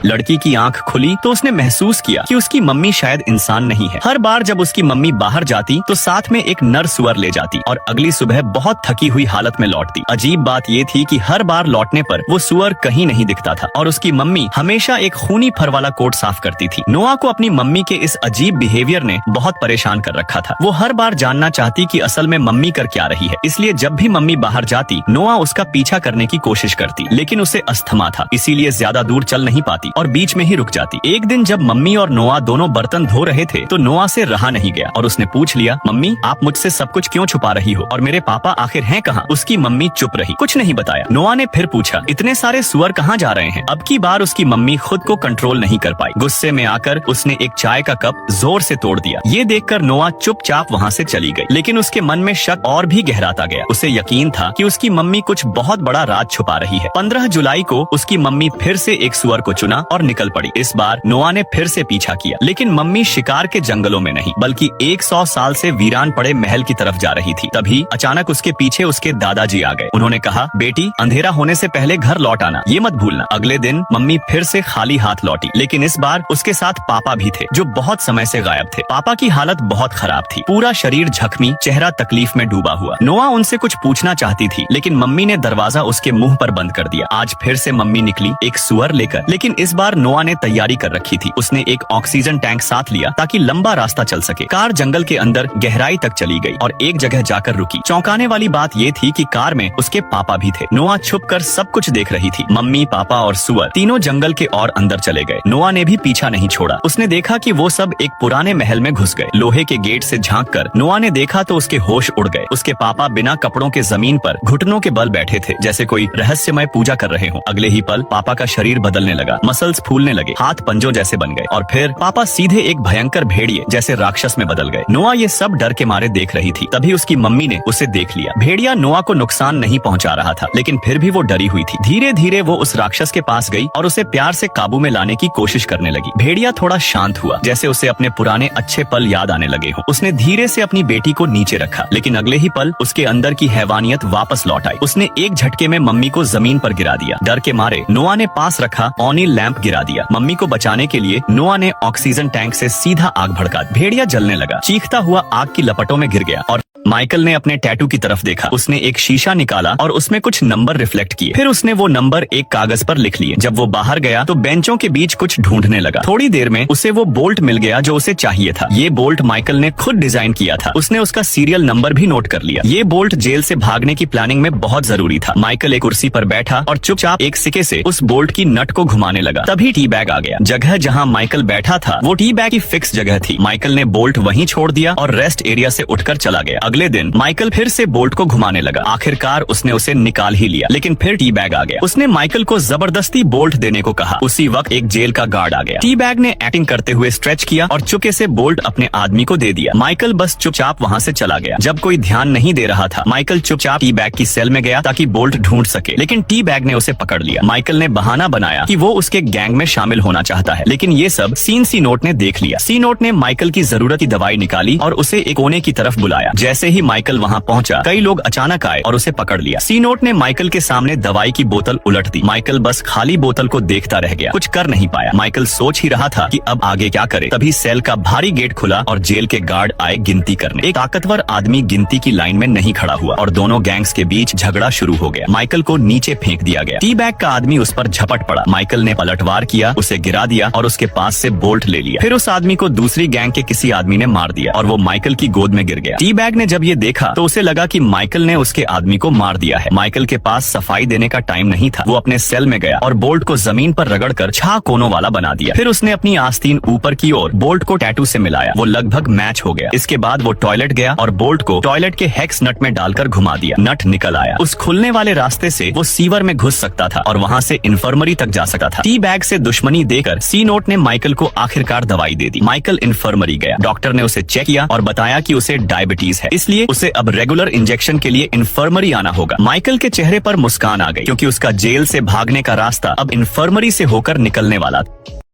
लड़की की आंख खुली तो उसने महसूस किया कि उसकी मम्मी शायद इंसान नहीं है। हर बार जब उसकी मम्मी बाहर जाती तो साथ में एक नर सुअर ले जाती और अगली सुबह बहुत थकी हुई हालत में लौटती। अजीब बात ये थी कि हर बार लौटने पर वो सुअर कहीं नहीं दिखता था और उसकी मम्मी हमेशा एक खूनी फर वाला कोट साफ करती थी। नोआ को अपनी मम्मी के इस अजीब बिहेवियर ने बहुत परेशान कर रखा था। वो हर बार जानना चाहती कि असल में मम्मी कर क्या रही है, इसलिए जब भी मम्मी बाहर जाती नोआ उसका पीछा करने की कोशिश करती, लेकिन उसे अस्थमा था, इसीलिए ज्यादा दूर चल नहीं पाती और बीच में ही रुक जाती। एक दिन जब मम्मी और नोआ दोनों बर्तन धो रहे थे तो नोआ से रहा नहीं गया और उसने पूछ लिया, मम्मी आप मुझसे सब कुछ क्यों छुपा रही हो और मेरे पापा आखिर हैं कहाँ? उसकी मम्मी चुप रही, कुछ नहीं बताया। नोआ ने फिर पूछा, इतने सारे सुअर कहाँ जा रहे हैं? अब की बार उसकी मम्मी खुद को कंट्रोल नहीं कर पाई। गुस्से में आकर उसने एक चाय का कप जोर से तोड़ दिया। ये देखकर नोआ चुपचाप वहाँ से चली गई, लेकिन उसके मन में शक और भी गहराता गया। उसे यकीन था कि उसकी मम्मी कुछ बहुत बड़ा राज छुपा रही है। 15 जुलाई को उसकी मम्मी फिर से एक सुअर को चुना और निकल पड़ी। इस बार नोआ ने फिर से पीछा किया, लेकिन मम्मी शिकार के जंगलों में नहीं बल्कि 100 साल से वीरान पड़े महल की तरफ जा रही थी। तभी अचानक उसके पीछे उसके दादाजी आ गए। उन्होंने कहा, बेटी अंधेरा होने से पहले घर लौट आना, ये मत भूलना। अगले दिन मम्मी फिर से खाली हाथ लौटी, लेकिन इस बार उसके साथ पापा भी थे जो बहुत समय से गायब थे। पापा की हालत बहुत खराब थी, पूरा शरीर जख्मी, चेहरा तकलीफ में डूबा हुआ। नोआ उनसे कुछ पूछना चाहती थी, लेकिन मम्मी ने दरवाजा उसके मुंह पर बंद कर दिया। आज फिर से मम्मी निकली एक सुअर लेकर, लेकिन इस बार नोआ ने तैयारी कर रखी थी। उसने एक ऑक्सीजन टैंक साथ लिया ताकि लंबा रास्ता चल सके। कार जंगल के अंदर गहराई तक चली गई और एक जगह जाकर रुकी। चौंकाने वाली बात ये थी कि कार में उसके पापा भी थे। नोआ छुपकर सब कुछ देख रही थी। मम्मी, पापा और सुअर तीनों जंगल के और अंदर चले गए। नोआ ने भी पीछा नहीं छोड़ा। उसने देखा कि वो सब एक पुराने महल में घुस गए। लोहे के गेट से झांककर नोआ ने देखा तो उसके होश उड़ गए। उसके पापा बिना कपड़ों के जमीन पर घुटनों के बल बैठे थे, जैसे कोई रहस्यमय पूजा कर रहे हो। अगले ही पल पापा का शरीर बदलने लगा, मसल्स फूलने लगे, हाथ पंजों जैसे बन गए और फिर पापा सीधे एक भयंकर भेड़िए जैसे राक्षस में बदल गए। नोआ ये सब डर के मारे देख रही थी। तभी उसकी मम्मी ने उसे देख लिया। भेड़िया नोआ को नुकसान नहीं पहुंचा रहा था, लेकिन फिर भी वो डरी हुई थी। धीरे धीरे वो उस राक्षस के पास गई और उसे प्यार से काबू में लाने की कोशिश करने लगी। भेड़िया थोड़ा शांत हुआ, जैसे उसे अपने पुराने अच्छे पल याद आने लगे हो। उसने धीरे से अपनी बेटी को नीचे रखा, लेकिन अगले ही पल उसके अंदर की हैवानियत वापस लौट आई। उसने एक झटके में मम्मी को जमीन पर गिरा दिया। डर के मारे नोआ ने पास रखा ऑनिल लैंप गिरा दिया। मम्मी को बचाने के लिए नोआ ने ऑक्सीजन टैंक से सीधा आग भड़का। भेड़िया जलने लगा, चीखता हुआ आग की लपटों में गिर गया और माइकल ने अपने टैटू की तरफ देखा। उसने एक शीशा निकाला और उसमें कुछ नंबर रिफ्लेक्ट किए। फिर उसने वो नंबर एक कागज पर लिख लिए। जब वो बाहर गया तो बेंचों के बीच कुछ ढूंढने लगा। थोड़ी देर में उसे वो बोल्ट मिल गया जो उसे चाहिए था। ये बोल्ट माइकल ने खुद डिजाइन किया था। उसने उसका सीरियल नंबर भी नोट कर लिया। ये बोल्ट जेल से भागने की प्लानिंग में बहुत जरूरी था। माइकल एक कुर्सी पर बैठा और चुपचाप एक सिक्के से उस बोल्ट की नट को घुमाने लगा। तभी टी बैग आ गया। जगह जहाँ माइकल बैठा था वो टी बैग की फिक्स जगह थी। माइकल ने बोल्ट वहीं छोड़ दिया और रेस्ट एरिया से उठकर चला गया। अगले दिन माइकल फिर से बोल्ट को घुमाने लगा। आखिरकार उसने उसे निकाल ही लिया, लेकिन फिर टी बैग आ गया। उसने माइकल को जबरदस्ती बोल्ट देने को कहा। उसी वक्त एक जेल का गार्ड आ गया। टी बैग ने एक्टिंग करते हुए स्ट्रेच किया और चुपके से बोल्ट अपने आदमी को दे दिया। माइकल बस चुपचाप वहाँ से चला गया। जब कोई ध्यान नहीं दे रहा था, माइकल चुपचाप टी बैग की सेल में गया ताकि बोल्ट ढूंढ सके, लेकिन टी बैग ने उसे पकड़ लिया। माइकल ने बहाना बनाया कि वो उसके गैंग में शामिल होना चाहता है, लेकिन ये सब सी नोट ने देख लिया। सी नोट ने माइकल की जरूरत की दवाई निकाली और उसे एक कोने की तरफ बुलाया। जैसे ही माइकल वहाँ पहुंचा, कई लोग अचानक आए और उसे पकड़ लिया। सी नोट ने माइकल के सामने दवाई की बोतल उलट दी। माइकल बस खाली बोतल को देखता रह गया, कुछ कर नहीं पाया। माइकल सोच ही रहा था कि अब आगे क्या करे। तभी सेल का भारी गेट खुला और जेल के गार्ड आए गिनती करने। एक ताकतवर आदमी गिनती की लाइन में नहीं खड़ा हुआ और दोनों गैंग्स के बीच झगड़ा शुरू हो गया। माइकल को नीचे फेंक दिया गया। टी बैग का आदमी उस पर झपट पड़ा। माइकल ने पलटवार किया, उसे गिरा दिया और उसके पास से बोल्ट ले लिया। फिर उस आदमी को दूसरी गैंग के किसी आदमी ने मार दिया और वो माइकल की गोद में गिर गया। टी बैग ने जब ये देखा तो उसे लगा कि माइकल ने उसके आदमी को मार दिया है। माइकल के पास सफाई देने का टाइम नहीं था। वो अपने सेल में गया और बोल्ट को जमीन पर रगड़कर 6 कोनों वाला बना दिया। फिर उसने अपनी आस्तीन ऊपर की ओर बोल्ट को टैटू से मिलाया। वो लगभग मैच हो गया। इसके बाद वो टॉयलेट गया और बोल्ट को टॉयलेट के हेक्स नट में डालकर घुमा दिया। नट निकल आया। उस खुलने वाले रास्ते से वो सीवर में घुस सकता था और वहाँ से इन्फर्मरी तक जा सकता था। टी बैग से दुश्मनी देकर सी नोट ने माइकल को आखिरकार दवाई दे दी। माइकल इन्फर्मरी गया। डॉक्टर ने उसे चेक किया और बताया कि उसे डायबिटीज है, इसलिए उसे अब रेगुलर इंजेक्शन के लिए इन्फर्मरी आना होगा। माइकल के चेहरे पर मुस्कान आ गई, क्योंकि उसका जेल से भागने का रास्ता अब इन्फर्मरी से होकर निकलने वाला था।